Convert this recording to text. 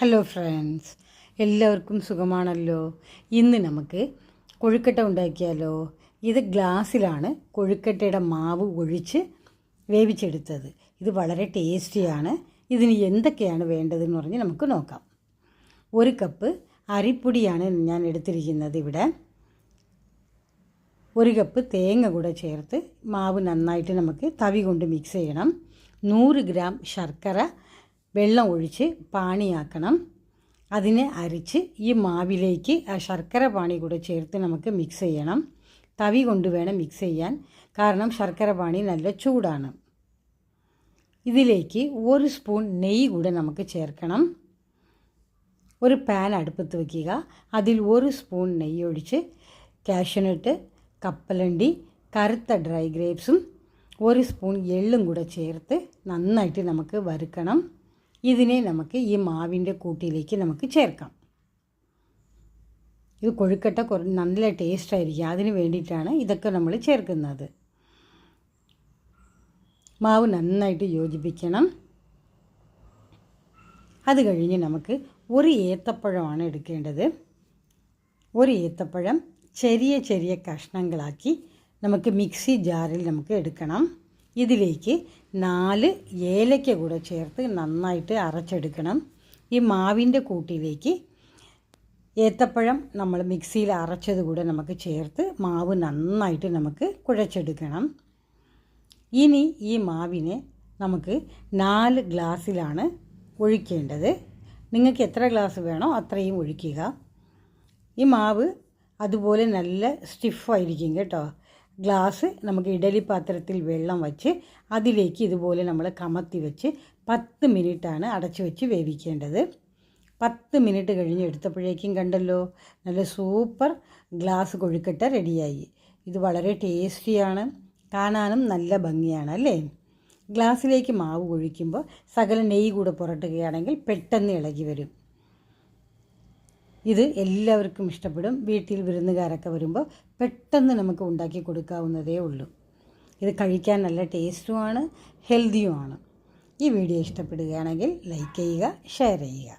Hello friends, എല്ലാവർക്കും സുഖമാണല്ലോ. ഇന്ന് നമുക്ക് കൊഴുക്കട്ട ഉണ്ടാക്കിയാലോ. ഇത് ഗ്ലാസ്സിലാണ് കൊഴുക്കട്ടയുടെ മാവ് ഒഴിച്ച് വേവിച്ചെടുത്തത്. ഇത് വളരെ ടേസ്റ്റിയാണ്. ഇതിന് എന്തൊക്കെയാണ് വേണ്ടതെന്ന് പറഞ്ഞ് നമുക്ക് നോക്കാം. 1 കപ്പ് അരിപ്പൊടിയാണ് ഞാൻ എടുത്തിരിക്കുന്നത്. ഇവിടെ 1 കപ്പ് തേങ്ങ കൂടെ ചേർത്ത് മാവ് നന്നായിട്ട് നമുക്ക് തവി കൊണ്ട് മിക്സ് ചെയ്യണം. 100 ഗ്രാം ശർക്കര വെള്ളം ഒഴിച്ച് പാനിയാക്കണം. അതിനെ അരിച്ച് ഈ മാവിലേക്ക് ആ ശർക്കര പാനി കൂടെ ചേർത്ത് നമുക്ക് മിക്സ് ചെയ്യണം. തവി കൊണ്ട് വേണം മിക്സ് ചെയ്യാൻ, കാരണം ശർക്കര പാനി നല്ല ചൂടാണ്. ഇതിലേക്ക് 1 സ്പൂൺ നെയ്യ് കൂടെ നമുക്ക് ചേർക്കണം. ഒരു പാൻ അടുപ്പത്ത് വയ്ക്കുക. അതിൽ 1 സ്പൂൺ നെയ്യ് ഒഴിച്ച് കാഷ്യൂനട്ട്, കപ്പലണ്ടി, കറുത്ത ഡ്രൈ ഗ്രേപ്സും 1 സ്പൂൺ എള്ളും കൂടെ ചേർത്ത് നന്നായിട്ട് നമുക്ക് വറുക്കണം. ഇതിനെ നമുക്ക് ഈ മാവിൻ്റെ കൂട്ടിലേക്ക് നമുക്ക് ചേർക്കാം. ഇത് കൊഴുക്കട്ട നല്ല ടേസ്റ്റായിരിക്കും. അതിന് വേണ്ടിയിട്ടാണ് ഇതൊക്കെ നമ്മൾ ചേർക്കുന്നത്. മാവ് നന്നായിട്ട് യോജിപ്പിക്കണം. അത് കഴിഞ്ഞ് നമുക്ക് 1 ഏത്തപ്പഴമാണ് എടുക്കേണ്ടത്. 1 ഏത്തപ്പഴം ചെറിയ ചെറിയ കഷ്ണങ്ങളാക്കി നമുക്ക് മിക്സി ജാറിൽ നമുക്ക് എടുക്കണം. ഇതിലേക്ക് 4 ഏലക്ക കൂടെ ചേർത്ത് നന്നായിട്ട് അരച്ചെടുക്കണം. ഈ മാവിൻ്റെ കൂട്ടിലേക്ക് ഏത്തപ്പഴം നമ്മൾ മിക്സിയിൽ അരച്ചത് കൂടെ നമുക്ക് ചേർത്ത് മാവ് നന്നായിട്ട് നമുക്ക് കുഴച്ചെടുക്കണം. ഇനി ഈ മാവിനെ നമുക്ക് 4 ഗ്ലാസ്സിലാണ് ഒഴിക്കേണ്ടത്. നിങ്ങൾക്ക് എത്ര ഗ്ലാസ് വേണോ അത്രയും ഒഴിക്കുക. ഈ മാവ് അതുപോലെ നല്ല സ്റ്റിഫായിരിക്കും കേട്ടോ. ഗ്ലാസ് നമുക്ക് ഇഡലി പാത്രത്തിൽ വെള്ളം വച്ച് അതിലേക്ക് ഇതുപോലെ നമ്മൾ കമത്തി വെച്ച് 10 മിനിറ്റാണ് അടച്ചു വെച്ച് വേവിക്കേണ്ടത്. 10 മിനിറ്റ് കഴിഞ്ഞ് എടുത്തപ്പോഴേക്കും കണ്ടല്ലോ, നല്ല സൂപ്പർ ഗ്ലാസ് കൊഴുക്കട്ട റെഡിയായി. ഇത് വളരെ ടേസ്റ്റിയാണ്, കാണാനും നല്ല ഭംഗിയാണ് അല്ലേ. ഗ്ലാസ്സിലേക്ക് മാവ് ഒഴിക്കുമ്പോൾ സകല നെയ്യ് കൂടെ പുരട്ടുകയാണെങ്കിൽ പെട്ടെന്ന് ഇളകി വരും. ഇത് എല്ലാവർക്കും ഇഷ്ടപ്പെടും. വീട്ടിൽ വിരുന്നുകാരൊക്കെ വരുമ്പോൾ പെട്ടെന്ന് നമുക്ക് ഉണ്ടാക്കി കൊടുക്കാവുന്നതേ ഉള്ളൂ. ഇത് കഴിക്കാൻ നല്ല ടേസ്റ്റുമാണ്, ഹെൽത്തിയുമാണ്. ഈ വീഡിയോ ഇഷ്ടപ്പെടുകയാണെങ്കിൽ ലൈക്ക് ചെയ്യുക, ഷെയർ ചെയ്യുക.